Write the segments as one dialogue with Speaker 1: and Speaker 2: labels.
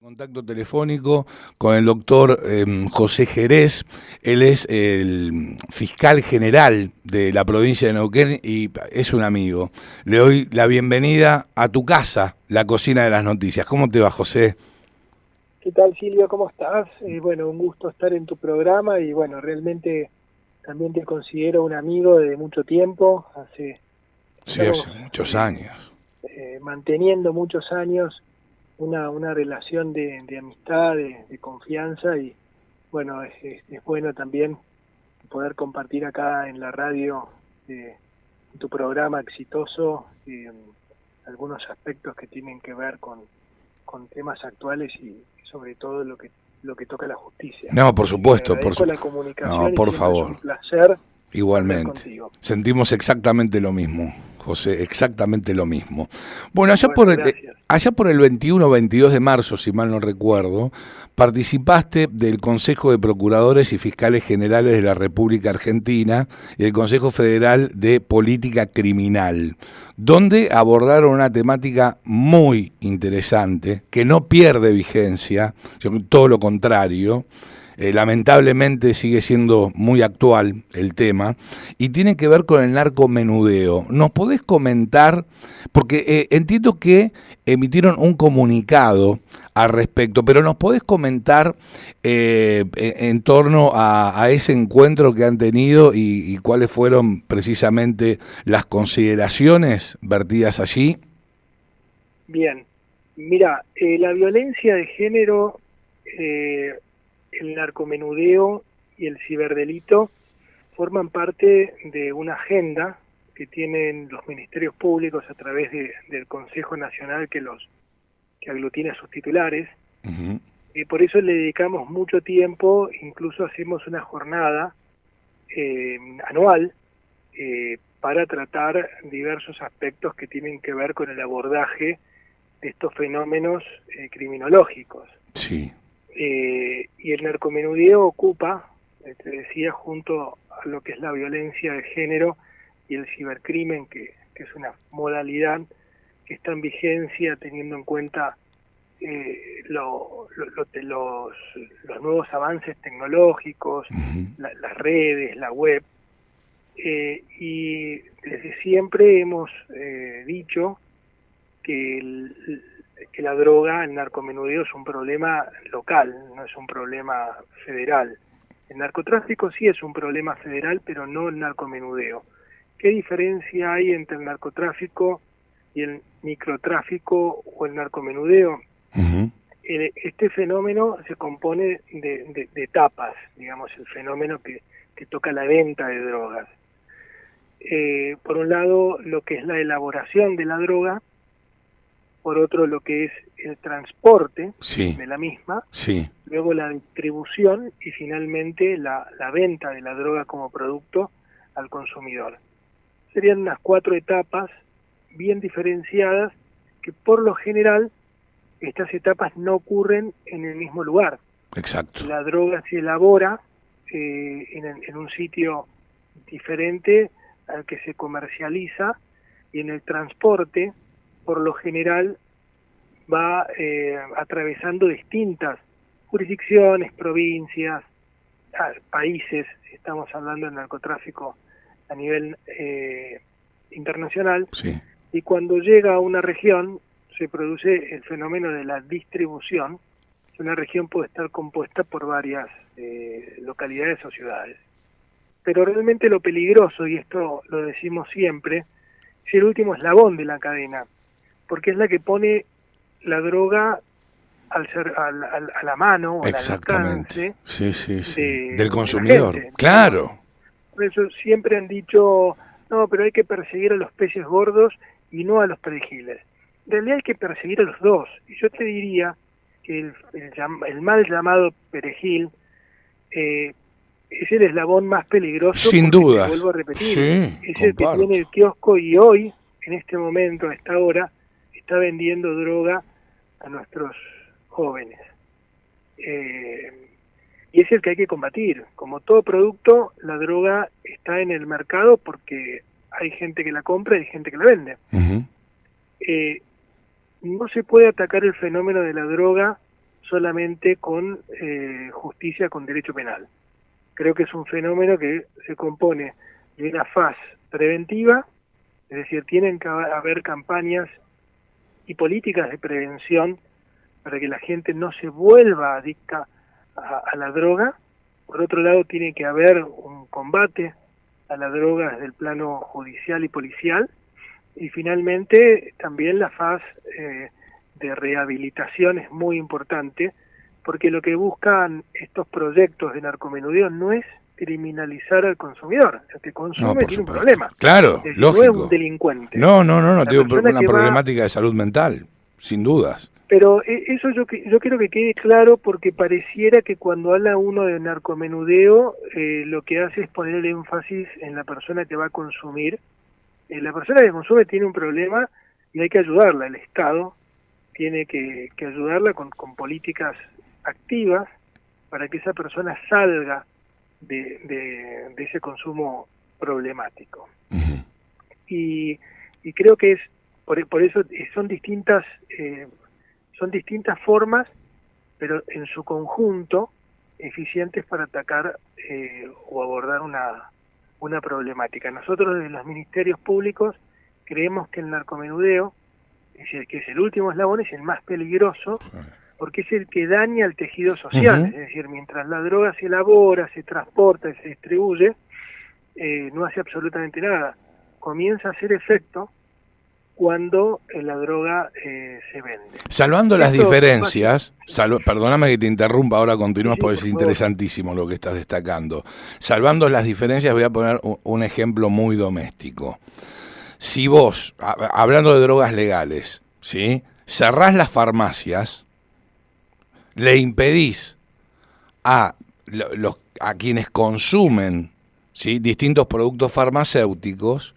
Speaker 1: Contacto telefónico con el doctor José Jerez. Él es el fiscal general de la provincia de Neuquén y es un amigo. Le doy la bienvenida a tu casa, la cocina de las noticias. ¿Cómo te va, José?
Speaker 2: ¿Qué tal, Silvio? ¿Cómo estás? Bueno, un gusto estar en tu programa y bueno, realmente también te considero un amigo de mucho tiempo.
Speaker 1: Sí,
Speaker 2: Estamos
Speaker 1: hace muchos años.
Speaker 2: manteniendo muchos años una relación de amistad, de confianza y bueno, es bueno también poder compartir acá en la radio en tu programa exitoso algunos aspectos que tienen que ver con temas actuales y sobre todo lo que toca la justicia.
Speaker 1: No, por
Speaker 2: Así que te
Speaker 1: supuesto,
Speaker 2: agradezco la
Speaker 1: no,
Speaker 2: comunicación y
Speaker 1: por
Speaker 2: siempre es un
Speaker 1: favor.
Speaker 2: placer hablar
Speaker 1: Igualmente.
Speaker 2: contigo.
Speaker 1: Sentimos exactamente lo mismo, José, exactamente lo mismo. Bueno,
Speaker 2: Bueno, gracias.
Speaker 1: allá por el 21 o 22 de marzo, si mal no recuerdo, participaste del Consejo de Procuradores y Fiscales Generales de la República Argentina y el Consejo Federal de Política Criminal, donde abordaron una temática muy interesante, que no pierde vigencia, todo lo contrario. Lamentablemente sigue siendo muy actual el tema y tiene que ver con el narcomenudeo. ¿Nos podés comentar? Porque entiendo que emitieron un comunicado al respecto, pero ¿nos podés comentar en torno a ese encuentro que han tenido y cuáles fueron precisamente las consideraciones vertidas allí?
Speaker 2: Bien. Mira, la violencia de género, el narcomenudeo y el ciberdelito forman parte de una agenda que tienen los ministerios públicos a través del Consejo Nacional que aglutina a sus titulares.
Speaker 1: Uh-huh.
Speaker 2: Por eso le dedicamos mucho tiempo, incluso hacemos una jornada anual para tratar diversos aspectos que tienen que ver con el abordaje de estos fenómenos criminológicos.
Speaker 1: Sí.
Speaker 2: Y el narcomenudeo ocupa, te decía, junto a lo que es la violencia de género y el cibercrimen, que es una modalidad que está en vigencia teniendo en cuenta los nuevos avances tecnológicos,
Speaker 1: Uh-huh.
Speaker 2: las redes, la web, y desde siempre hemos dicho que la droga, el narcomenudeo es un problema local, no es un problema federal. El narcotráfico sí es un problema federal, pero no el narcomenudeo. ¿Qué diferencia hay entre el narcotráfico y el microtráfico o el narcomenudeo?
Speaker 1: Uh-huh.
Speaker 2: Este fenómeno se compone de etapas, digamos, el fenómeno que toca la venta de drogas. Por un lado, lo que es la elaboración de la droga, por otro, lo que es el transporte
Speaker 1: Sí.
Speaker 2: de la misma,
Speaker 1: Sí.
Speaker 2: luego la distribución y finalmente la venta de la droga como producto al consumidor. Serían unas 4 etapas bien diferenciadas que por lo general estas etapas no ocurren en el mismo lugar.
Speaker 1: Exacto.
Speaker 2: La droga se elabora en un sitio diferente al que se comercializa y en el transporte, por lo general, va atravesando distintas jurisdicciones, provincias, países, si estamos hablando del narcotráfico a nivel internacional,
Speaker 1: Sí.
Speaker 2: y cuando llega a una región se produce el fenómeno de la distribución. Una región puede estar compuesta por varias localidades o ciudades. Pero realmente lo peligroso, y esto lo decimos siempre, es el último eslabón de la cadena, porque es la que pone la droga a la mano o al
Speaker 1: Exactamente.
Speaker 2: alcance
Speaker 1: Sí, sí, sí. Del
Speaker 2: de la
Speaker 1: consumidor.
Speaker 2: gente.
Speaker 1: Claro.
Speaker 2: Por eso siempre han dicho, no, pero hay que perseguir a los peces gordos y no a los perejiles. En realidad hay que perseguir a los dos. Y yo te diría que el mal llamado perejil es el eslabón más peligroso
Speaker 1: Sin
Speaker 2: porque, te
Speaker 1: dudas.
Speaker 2: vuelvo a repetir,
Speaker 1: Sí,
Speaker 2: es el que tiene
Speaker 1: comparto.
Speaker 2: el kiosco y hoy, en este momento, a esta hora, está vendiendo droga a nuestros jóvenes. Y es el que hay que combatir. Como todo producto, la droga está en el mercado porque hay gente que la compra y hay gente que la vende.
Speaker 1: Uh-huh.
Speaker 2: No se puede atacar el fenómeno de la droga solamente con justicia, con derecho penal. Creo que es un fenómeno que se compone de una faz preventiva, es decir, tienen que haber campañas y políticas de prevención para que la gente no se vuelva adicta a la droga. Por otro lado, tiene que haber un combate a la droga desde el plano judicial y policial, y finalmente también la faz de rehabilitación es muy importante, porque lo que buscan estos proyectos de narcomenudeo no es criminalizar al consumidor. El que consume tiene un problema.
Speaker 1: Claro, lógico.
Speaker 2: No es un delincuente.
Speaker 1: No, tiene una problemática de salud mental, sin dudas.
Speaker 2: Pero eso yo quiero que quede claro, porque pareciera que cuando habla uno de narcomenudeo, lo que hace es poner el énfasis en la persona que va a consumir. La persona que consume tiene un problema y hay que ayudarla. El Estado tiene que ayudarla con políticas activas para que esa persona salga de ese consumo problemático.
Speaker 1: Uh-huh.
Speaker 2: Y creo que es por eso son distintas formas, pero en su conjunto eficientes para atacar o abordar una problemática. Nosotros desde los ministerios públicos creemos que el narcomenudeo, que es el último eslabón, es el más peligroso, porque es el que daña el tejido social. Uh-huh. Es decir, mientras la droga se elabora, se transporta y se distribuye, no hace absolutamente nada. Comienza a hacer efecto cuando la droga se vende.
Speaker 1: Salvando las diferencias, perdóname que te interrumpa, ahora continúas porque es interesantísimo lo que estás destacando. Salvando las diferencias, voy a poner un ejemplo muy doméstico. Si vos, hablando de drogas legales, ¿sí?, cerrás las farmacias, le impedís a quienes consumen, ¿sí?, distintos productos farmacéuticos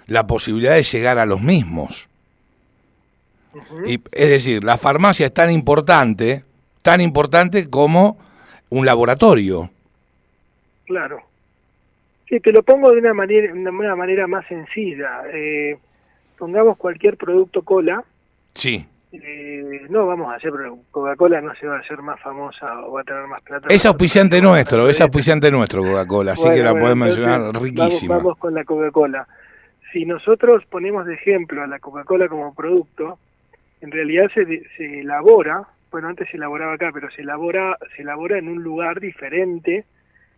Speaker 1: la posibilidad de llegar a los mismos. Uh-huh. Y, es decir, la farmacia es tan importante como un laboratorio.
Speaker 2: Claro. Sí, te lo pongo de una manera más sencilla. Pongamos cualquier producto cola.
Speaker 1: Sí.
Speaker 2: No vamos a hacer, Coca-Cola no se va a hacer más famosa o va a tener más plata.
Speaker 1: Es auspiciante nuestro, Coca-Cola, así que la podés mencionar, riquísima.
Speaker 2: Vamos con la Coca-Cola. Si nosotros ponemos de ejemplo a la Coca-Cola como producto, en realidad se elabora, bueno, antes se elaboraba acá, pero se elabora en un lugar diferente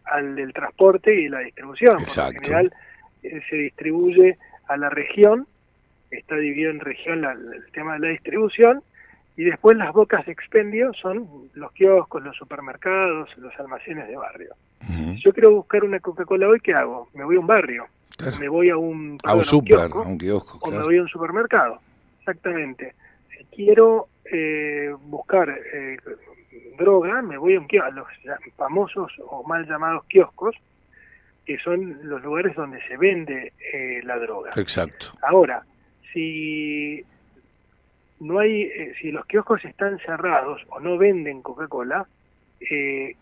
Speaker 2: al del transporte y la distribución.
Speaker 1: Exacto.
Speaker 2: En general se distribuye a la región, está dividido en región el tema de la distribución, y después las bocas de expendio son los kioscos, los supermercados, los almacenes de barrio. Uh-huh. Si yo quiero buscar una Coca-Cola hoy, ¿qué hago? Me voy a un barrio. Claro. Me voy a un
Speaker 1: kiosco,
Speaker 2: o me voy a un supermercado. Exactamente. Si quiero buscar droga, me voy a los famosos o mal llamados kioscos, que son los lugares donde se vende la droga.
Speaker 1: Exacto.
Speaker 2: Ahora, si no hay, si los kioscos están cerrados o no venden Coca-Cola, el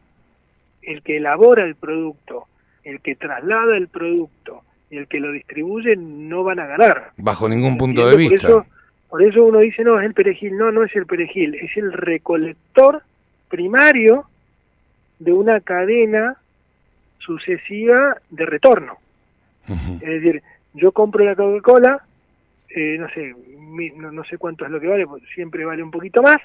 Speaker 2: que elabora el producto, el que traslada el producto y el que lo distribuye no van a ganar.
Speaker 1: Bajo ningún punto de vista.
Speaker 2: Por eso uno dice, no, es el perejil. No es el perejil, es el recolector primario de una cadena sucesiva de retorno. Uh-huh. Es decir, yo compro la Coca-Cola, no sé cuánto es lo que vale, porque siempre vale un poquito más,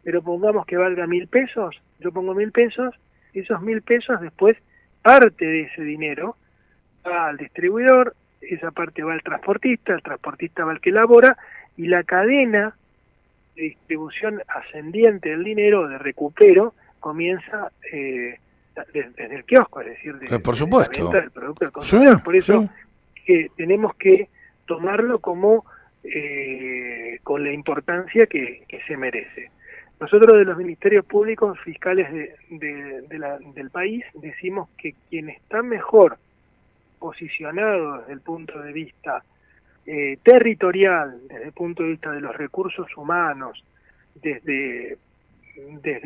Speaker 2: pero pongamos que valga 1.000 pesos, yo pongo 1.000 pesos, esos 1.000 pesos después, parte de ese dinero va al distribuidor, esa parte va al transportista, el transportista va al que elabora, y la cadena de distribución ascendiente del dinero, de recupero, comienza desde el kiosco, es decir,
Speaker 1: por supuesto,
Speaker 2: la venta del producto del consumidor.
Speaker 1: Sí,
Speaker 2: por eso
Speaker 1: sí.
Speaker 2: Que tenemos que tomarlo como con la importancia que se merece. Nosotros de los ministerios públicos fiscales del país decimos que quien está mejor posicionado desde el punto de vista territorial, desde el punto de vista de los recursos humanos, desde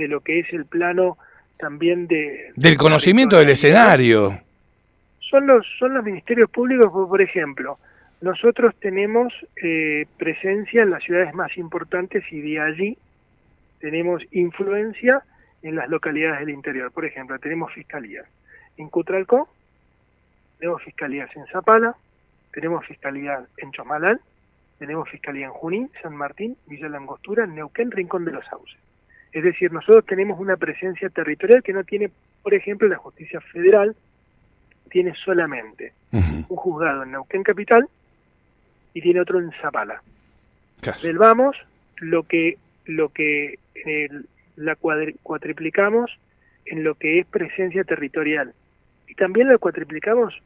Speaker 2: lo que es el plano también
Speaker 1: del conocimiento del escenario,
Speaker 2: son los ministerios públicos. Por ejemplo, nosotros tenemos presencia en las ciudades más importantes y de allí tenemos influencia en las localidades del interior. Por ejemplo, tenemos fiscalías en Cutralcó, tenemos fiscalías en Zapala, tenemos fiscalía en Chosmalal, tenemos fiscalía en Junín, San Martín, Villa Langostura, Neuquén, Rincón de los Sauces. Es decir, nosotros tenemos una presencia territorial que no tiene, por ejemplo, la justicia federal, tiene solamente un juzgado en Neuquén Capital y tiene otro en Zapala. Del vamos, la cuatriplicamos en lo que es presencia territorial. Y también la cuatriplicamos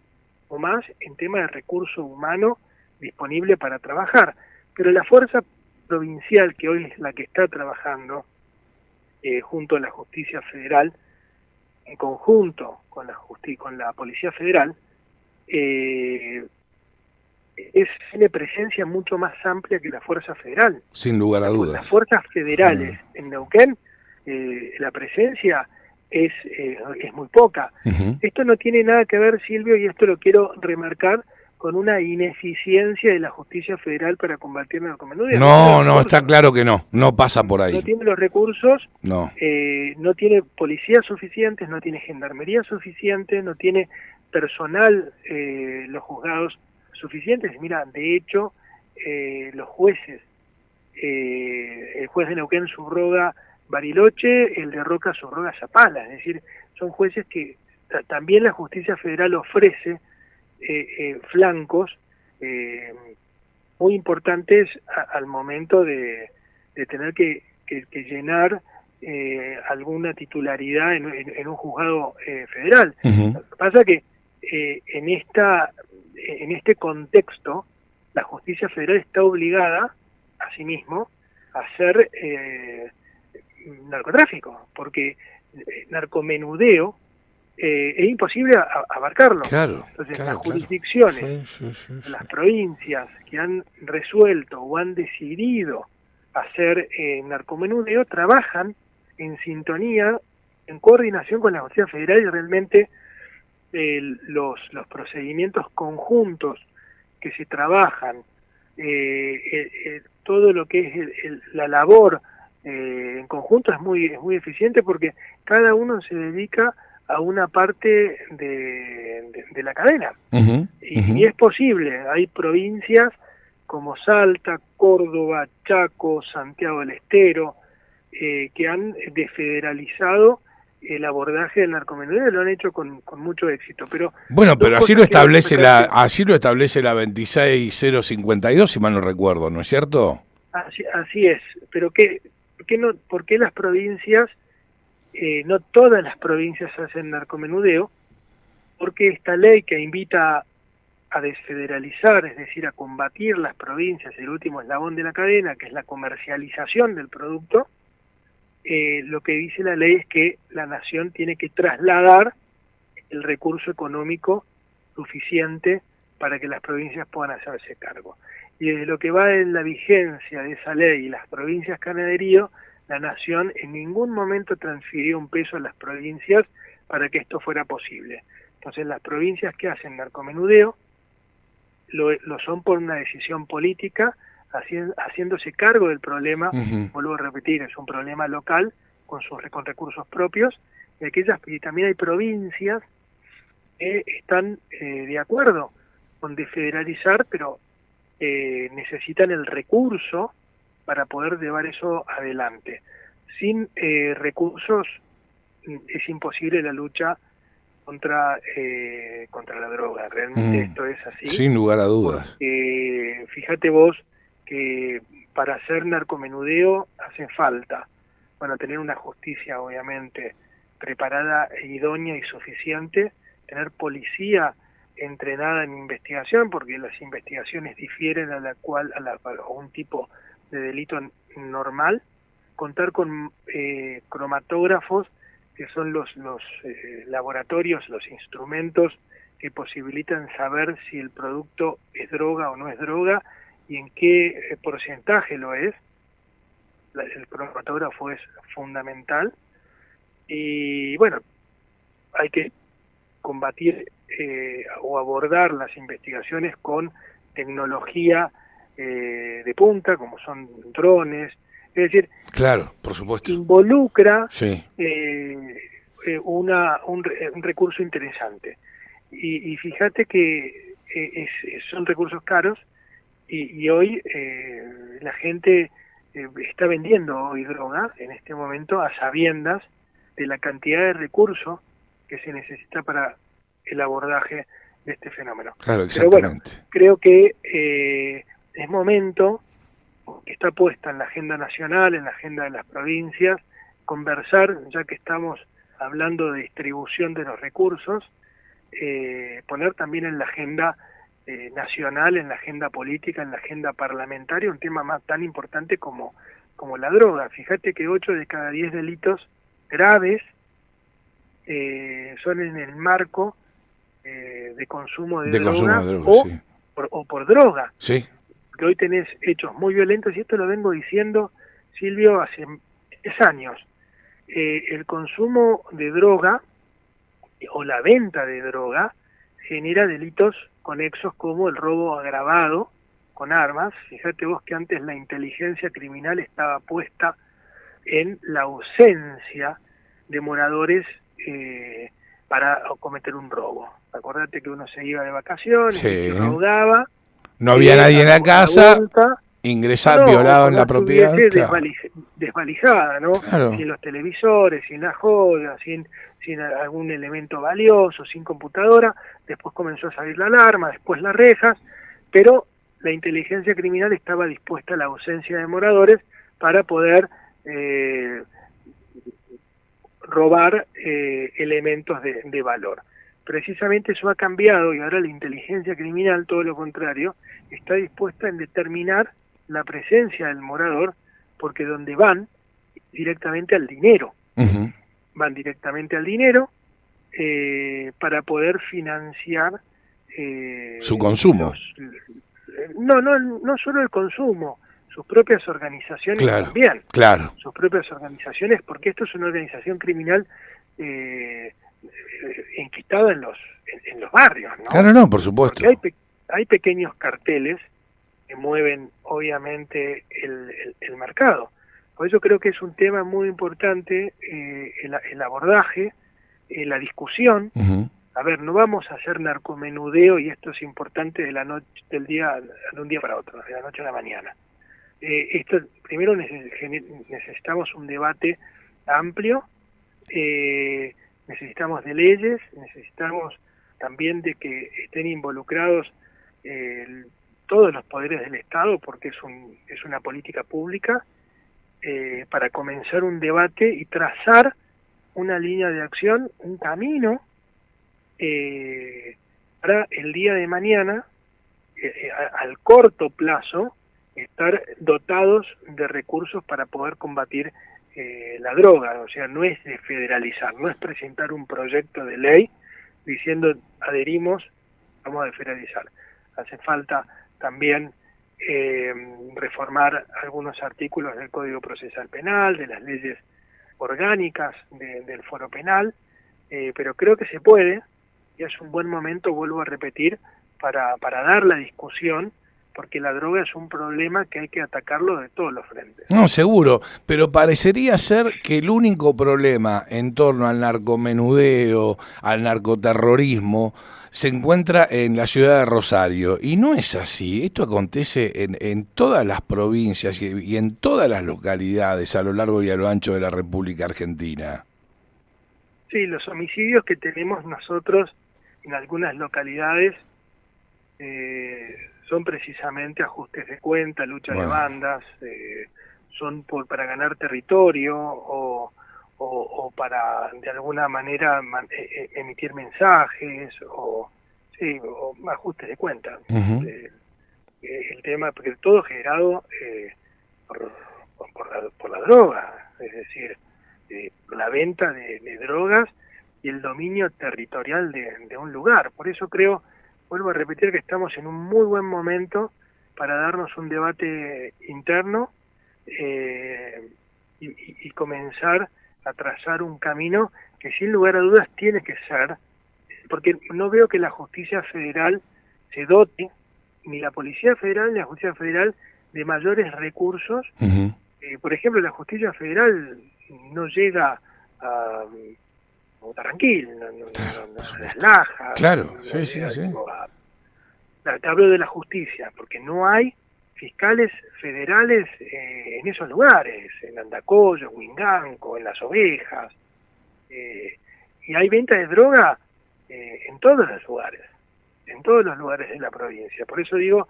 Speaker 2: o más en tema de recurso humano disponible para trabajar. Pero la fuerza provincial, que hoy es la que está trabajando junto a la justicia federal, en conjunto con la Policía Federal, tiene presencia mucho más amplia que la Fuerza Federal.
Speaker 1: Sin lugar a dudas.
Speaker 2: Las fuerzas federales en Neuquén, la presencia es muy poca. Esto no tiene nada que ver, Silvio, y esto lo quiero remarcar, con una ineficiencia de la justicia federal para combatir el narcomenudeo.
Speaker 1: No, está claro que no pasa por ahí.
Speaker 2: No tiene los recursos,
Speaker 1: no
Speaker 2: tiene policías suficientes, no tiene gendarmería suficiente, no tiene personal, los juzgados suficientes. Mira, de hecho, los jueces, el juez de Neuquén subroga Bariloche, el de Roca subroga Zapala, es decir, son jueces que también la justicia federal ofrece flancos muy importantes al momento de tener que llenar alguna titularidad en un juzgado federal. Lo que pasa es que en este contexto la justicia federal está obligada asimismo a hacer narcotráfico, porque narcomenudeo es imposible abarcarlo. Entonces, las jurisdicciones, las provincias que han resuelto o han decidido hacer narcomenudeo, trabajan en sintonía, en coordinación con la justicia federal, y realmente los procedimientos conjuntos que se trabajan, todo lo que es la labor en conjunto es muy eficiente, porque cada uno se dedica a una parte de la cadena. Y es posible. Hay provincias como Salta, Córdoba, Chaco, Santiago del Estero, que han desfederalizado el abordaje del narcomenudeo, lo han hecho con mucho éxito. Pero
Speaker 1: así lo establece la 26052, si mal no recuerdo, ¿no es cierto?
Speaker 2: Así es. Pero ¿por qué las provincias, no todas las provincias hacen narcomenudeo? Porque esta ley que invita a desfederalizar, es decir, a combatir las provincias, el último eslabón de la cadena, que es la comercialización del producto, lo que dice la ley es que la nación tiene que trasladar el recurso económico suficiente para que las provincias puedan hacerse cargo. Y desde lo que va en la vigencia de esa ley y las provincias que han adherido, la nación en ningún momento transfirió un peso a las provincias para que esto fuera posible. Entonces, las provincias que hacen narcomenudeo lo son por una decisión política, haciéndose cargo del problema. Vuelvo a repetir, es un problema local con recursos propios, y también hay provincias que están de acuerdo con desfederalizar, pero necesitan el recurso para poder llevar eso adelante. Sin recursos es imposible la lucha contra la droga. Realmente esto es así.
Speaker 1: Sin lugar a dudas.
Speaker 2: Fíjate vos que para hacer narcomenudeo hace falta, tener una justicia obviamente preparada, idónea y suficiente, tener policía entrenada en investigación, porque las investigaciones difieren a un tipo de delito normal, contar con cromatógrafos, que son los laboratorios, los instrumentos que posibilitan saber si el producto es droga o no es droga y en qué porcentaje lo es. El cromatógrafo es fundamental y hay que combatir o abordar las investigaciones con tecnología de punta, como son drones, Es decir,
Speaker 1: Claro, por supuesto.
Speaker 2: involucra
Speaker 1: Sí.
Speaker 2: un recurso interesante. Y fíjate que son recursos caros y hoy la gente está vendiendo hoy droga en este momento a sabiendas de la cantidad de recursos que se necesita para el abordaje de este fenómeno.
Speaker 1: Claro,
Speaker 2: Pero bueno,
Speaker 1: exactamente.
Speaker 2: creo que es momento que está puesta en la agenda nacional, en la agenda de las provincias, conversar, ya que estamos hablando de distribución de los recursos, poner también en la agenda nacional, en la agenda política, en la agenda parlamentaria, un tema más tan importante como la droga. Fíjate que 8 de cada 10 delitos graves son en el marco de consumo de droga,
Speaker 1: sí.
Speaker 2: o por droga.
Speaker 1: Sí.
Speaker 2: Porque hoy tenés hechos muy violentos, y esto lo vengo diciendo, Silvio, hace 10 años. El consumo de droga o la venta de droga genera delitos conexos como el robo agravado con armas. Fíjate vos que antes la inteligencia criminal estaba puesta en la ausencia de moradores para cometer un robo. Acordate que uno se iba de vacaciones,
Speaker 1: Sí.
Speaker 2: y robaba.
Speaker 1: No había nadie en la casa, ingresaba violado en la propiedad.
Speaker 2: Claro. Desvalijada, ¿no?
Speaker 1: Claro.
Speaker 2: Sin los televisores, sin las joyas, sin algún elemento valioso, sin computadora. Después comenzó a salir la alarma, después las rejas, pero la inteligencia criminal estaba dispuesta a la ausencia de moradores para poder robar elementos de valor. Precisamente eso ha cambiado y ahora la inteligencia criminal, todo lo contrario, está dispuesta en determinar la presencia del morador, porque donde van directamente al dinero.
Speaker 1: Uh-huh.
Speaker 2: Van directamente al dinero para poder financiar
Speaker 1: su consumo.
Speaker 2: No solo el consumo, sus propias organizaciones.
Speaker 1: Claro,
Speaker 2: también.
Speaker 1: Claro.
Speaker 2: Sus propias organizaciones, porque esto es una organización criminal enquistada en los barrios, ¿no?
Speaker 1: Claro, no, por supuesto.
Speaker 2: Porque hay pequeños carteles que mueven obviamente el mercado. Por eso creo que es un tema muy importante el abordaje, la discusión.
Speaker 1: Uh-huh.
Speaker 2: A ver, no vamos a hacer narcomenudeo, y esto es importante, de un día para otro, de la noche a la mañana. Esto primero necesitamos un debate amplio, necesitamos de leyes, necesitamos también de que estén involucrados todos los poderes del Estado, porque es una política pública, para comenzar un debate y trazar una línea de acción, un camino para el día de mañana, al corto plazo, estar dotados de recursos para poder combatir la droga. O sea, no es desfederalizar, no es presentar un proyecto de ley diciendo adherimos, vamos a desfederalizar. Hace falta también reformar algunos artículos del Código Procesal Penal, de las leyes orgánicas del Foro Penal, pero creo que se puede, y es un buen momento, vuelvo a repetir, para dar la discusión, porque la droga es un problema que hay que atacarlo de todos los frentes.
Speaker 1: No, seguro, pero parecería ser que el único problema en torno al narcomenudeo, al narcoterrorismo, se encuentra en la ciudad de Rosario, y no es así. Esto acontece en todas las provincias y en todas las localidades a lo largo y a lo ancho de la República Argentina.
Speaker 2: Sí, los homicidios que tenemos nosotros en algunas localidades son precisamente ajustes de cuenta, lucha de bandas, son para ganar territorio o para de alguna manera emitir mensajes o ajustes de cuenta.
Speaker 1: Uh-huh.
Speaker 2: El tema, porque todo generado por la droga, es decir, la venta de drogas y el dominio territorial de un lugar. Por eso creo, vuelvo a repetir, que estamos en un muy buen momento para darnos un debate interno y comenzar a trazar un camino que sin lugar a dudas tiene que ser, porque no veo que la justicia federal se dote, ni la Policía Federal ni la Justicia Federal, de mayores recursos
Speaker 1: uh-huh.
Speaker 2: por ejemplo, la justicia federal no llega a Guayaquil, a Las Lajas,
Speaker 1: Claro,
Speaker 2: no
Speaker 1: sí, sí,
Speaker 2: llega,
Speaker 1: sí.
Speaker 2: digo, te hablo de la justicia, porque no hay fiscales federales en esos lugares, en Andacollo, en Huinganco, en Las Ovejas, y hay venta de droga en todos los lugares de la provincia. Por eso digo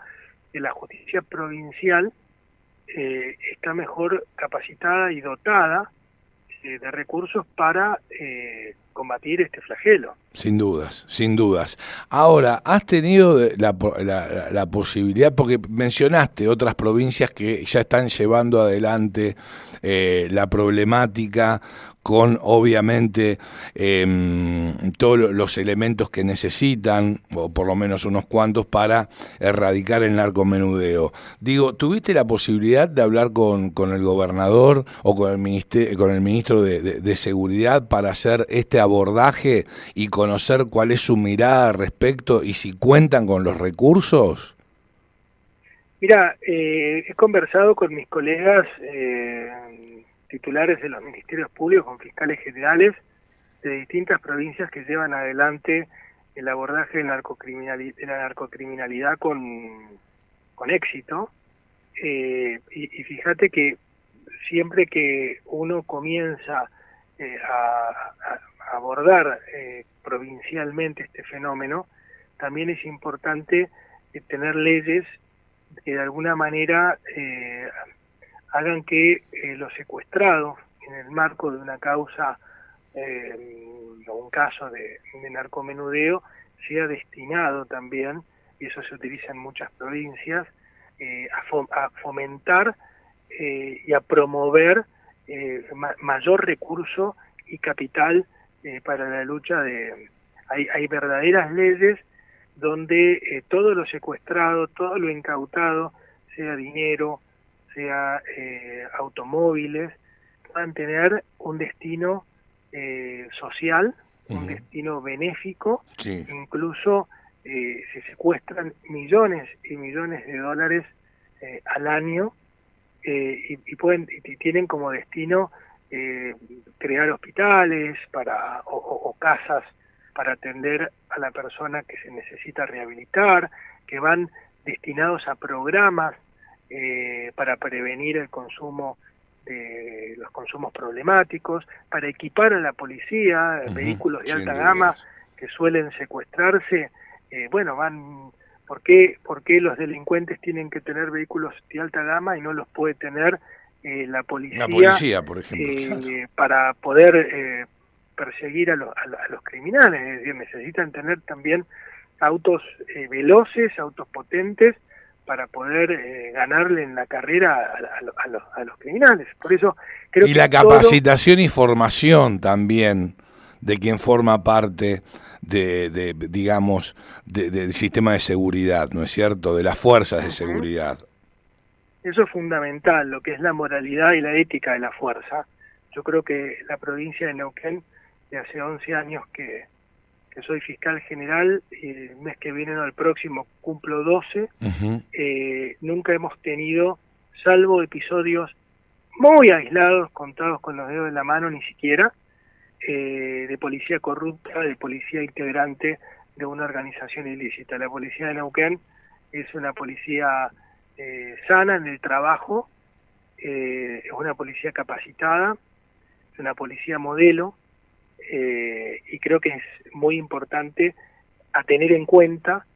Speaker 2: que la justicia provincial está mejor capacitada y dotada de recursos para combatir este flagelo.
Speaker 1: Sin dudas, sin dudas. Ahora, ¿has tenido la posibilidad, porque mencionaste otras provincias que ya están llevando adelante la problemática con, obviamente, todos los elementos que necesitan, o por lo menos unos cuantos, para erradicar el narcomenudeo? Digo, ¿tuviste la posibilidad de hablar con el gobernador o con el ministro de Seguridad para hacer este abordaje y conocer cuál es su mirada al respecto y si cuentan con los recursos?
Speaker 2: Mira, he conversado con mis colegas titulares de los ministerios públicos, con fiscales generales de distintas provincias que llevan adelante el abordaje de la narcocriminalidad con éxito. Y fíjate que siempre que uno comienza a abordar provincialmente este fenómeno, también es importante tener leyes que de alguna manera hagan que los secuestrados, en el marco de una causa o un caso de narcomenudeo, sea destinado también, y eso se utiliza en muchas provincias, a fomentar y a promover mayor recurso y capital para la lucha hay verdaderas leyes donde todo lo secuestrado, todo lo incautado, sea dinero, sea automóviles, puedan tener un destino social, un destino benéfico.
Speaker 1: Sí.
Speaker 2: Incluso se secuestran millones y millones de dólares al año y tienen como destino crear hospitales o casas para atender a la persona que se necesita rehabilitar, que van destinados a programas para prevenir el consumo de los consumos problemáticos, para equipar a la policía, vehículos de alta gama que suelen secuestrarse. ¿Por qué los delincuentes tienen que tener vehículos de alta gama y no los puede tener la policía,
Speaker 1: por ejemplo,
Speaker 2: para poder perseguir a los criminales? Es decir, necesitan tener también autos veloces, autos potentes, para poder ganarle en la carrera a los criminales. Por eso creo que
Speaker 1: la capacitación y formación también de quien forma parte digamos, del sistema de seguridad, ¿no es cierto?, de las fuerzas de seguridad.
Speaker 2: Eso es fundamental, lo que es la moralidad y la ética de la fuerza. Yo creo que la provincia de Neuquén, de hace 11 años que soy fiscal general, y el mes que viene, no, el próximo, cumplo 12, nunca hemos tenido, salvo episodios muy aislados, contados con los dedos de la mano, ni siquiera, de policía corrupta, de policía integrante de una organización ilícita. La policía de Neuquén es una policía sana en el trabajo, es una policía capacitada, es una policía modelo, y creo que es muy importante a tener en cuenta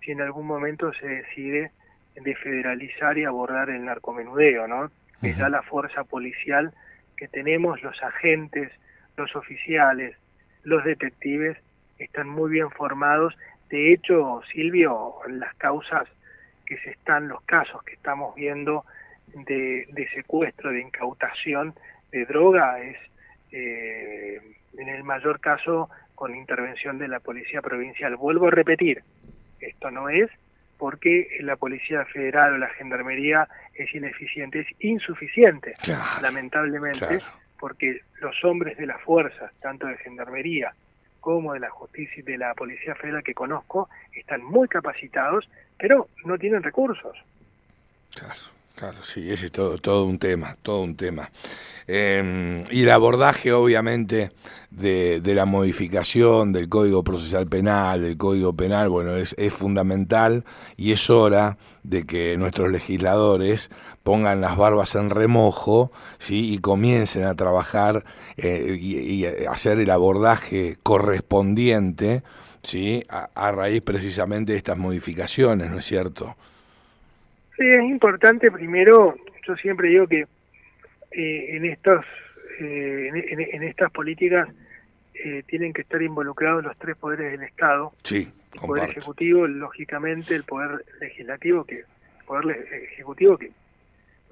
Speaker 2: si en algún momento se decide desfederalizar y abordar el narcomenudeo, ¿no? Que ya la fuerza policial que tenemos, los agentes, los oficiales, los detectives, están muy bien formados. De hecho, Silvio, las causas los casos que estamos viendo de secuestro, de incautación de droga, es en el mayor caso con intervención de la policía provincial. Vuelvo a repetir, esto no es porque la policía federal o la gendarmería es ineficiente, es insuficiente, lamentablemente, porque los hombres de las fuerzas, tanto de gendarmería como de la justicia y de la policía federal que conozco, están muy capacitados, pero no tienen recursos.
Speaker 1: Claro, sí, ese es todo un tema, todo un tema. Y el abordaje, obviamente, de la modificación del Código Procesal Penal, del Código Penal, bueno, es fundamental y es hora de que nuestros legisladores pongan las barbas en remojo, ¿sí? Y comiencen a trabajar y hacer el abordaje correspondiente, ¿sí? A raíz precisamente de estas modificaciones, ¿no es cierto?
Speaker 2: Sí, es importante primero, yo siempre digo que en estas políticas tienen que estar involucrados los tres poderes del Estado.
Speaker 1: Sí,
Speaker 2: El
Speaker 1: comparto.
Speaker 2: poder ejecutivo, lógicamente, el poder legislativo, porque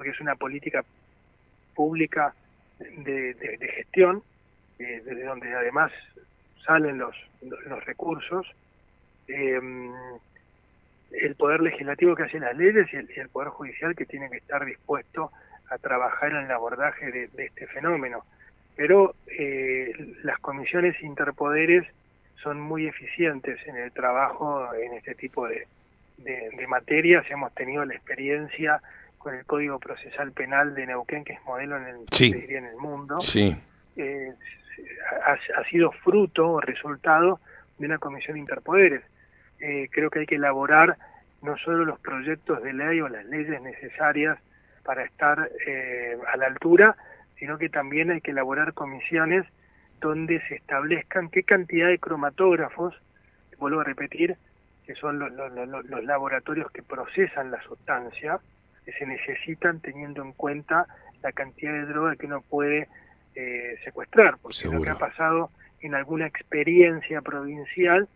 Speaker 2: es una política pública de gestión, desde donde además salen los recursos, el poder legislativo que hace las leyes y el poder judicial que tiene que estar dispuesto a trabajar en el abordaje de este fenómeno. Pero las comisiones interpoderes son muy eficientes en el trabajo en este tipo de materias. Hemos tenido la experiencia con el Código Procesal Penal de Neuquén, que es modelo en el mundo.
Speaker 1: Sí.
Speaker 2: Ha sido fruto o resultado de una comisión interpoderes. Creo que hay que elaborar no solo los proyectos de ley o las leyes necesarias para estar a la altura, sino que también hay que elaborar comisiones donde se establezcan qué cantidad de cromatógrafos, vuelvo a repetir, que son los laboratorios que procesan la sustancia, que se necesitan teniendo en cuenta la cantidad de droga que uno puede secuestrar, porque
Speaker 1: Seguro.
Speaker 2: Lo que ha pasado en alguna experiencia provincial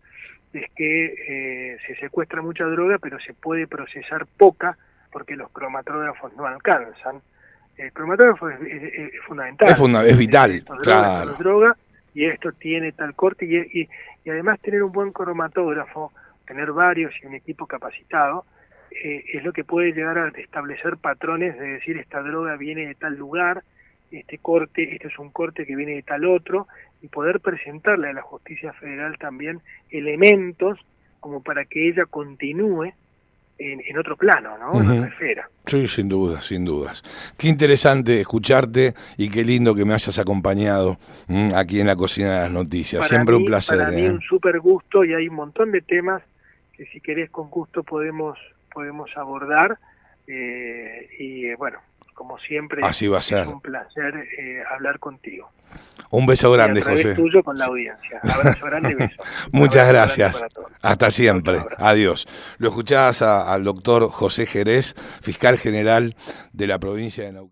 Speaker 2: es que se secuestra mucha droga, pero se puede procesar poca porque los cromatógrafos no alcanzan. El cromatógrafo es fundamental.
Speaker 1: Es vital, claro.
Speaker 2: Esto es droga, y esto tiene tal corte, y además tener un buen cromatógrafo, tener varios y un equipo capacitado, es lo que puede llegar a establecer patrones de decir esta droga viene de tal lugar, este es un corte que viene de tal otro, y poder presentarle a la justicia federal también elementos como para que ella continúe en otro plano, ¿no? En otra esfera.
Speaker 1: Sí, sin dudas, sin dudas. Qué interesante escucharte y qué lindo que me hayas acompañado aquí en la Cocina de las Noticias. Siempre un placer.
Speaker 2: Para mí un súper gusto, y hay un montón de temas que si querés con gusto podemos abordar, y bueno, como siempre,
Speaker 1: así va a ser.
Speaker 2: Es un placer hablar contigo.
Speaker 1: Un beso grande,
Speaker 2: y a través
Speaker 1: José.
Speaker 2: Tuyo con la audiencia. Abrazo grande y beso.
Speaker 1: Muchas gracias. Hasta siempre.
Speaker 2: Mucho
Speaker 1: Adiós. Lo escuchabas al doctor José Jerez, fiscal general de la provincia de Neuquén.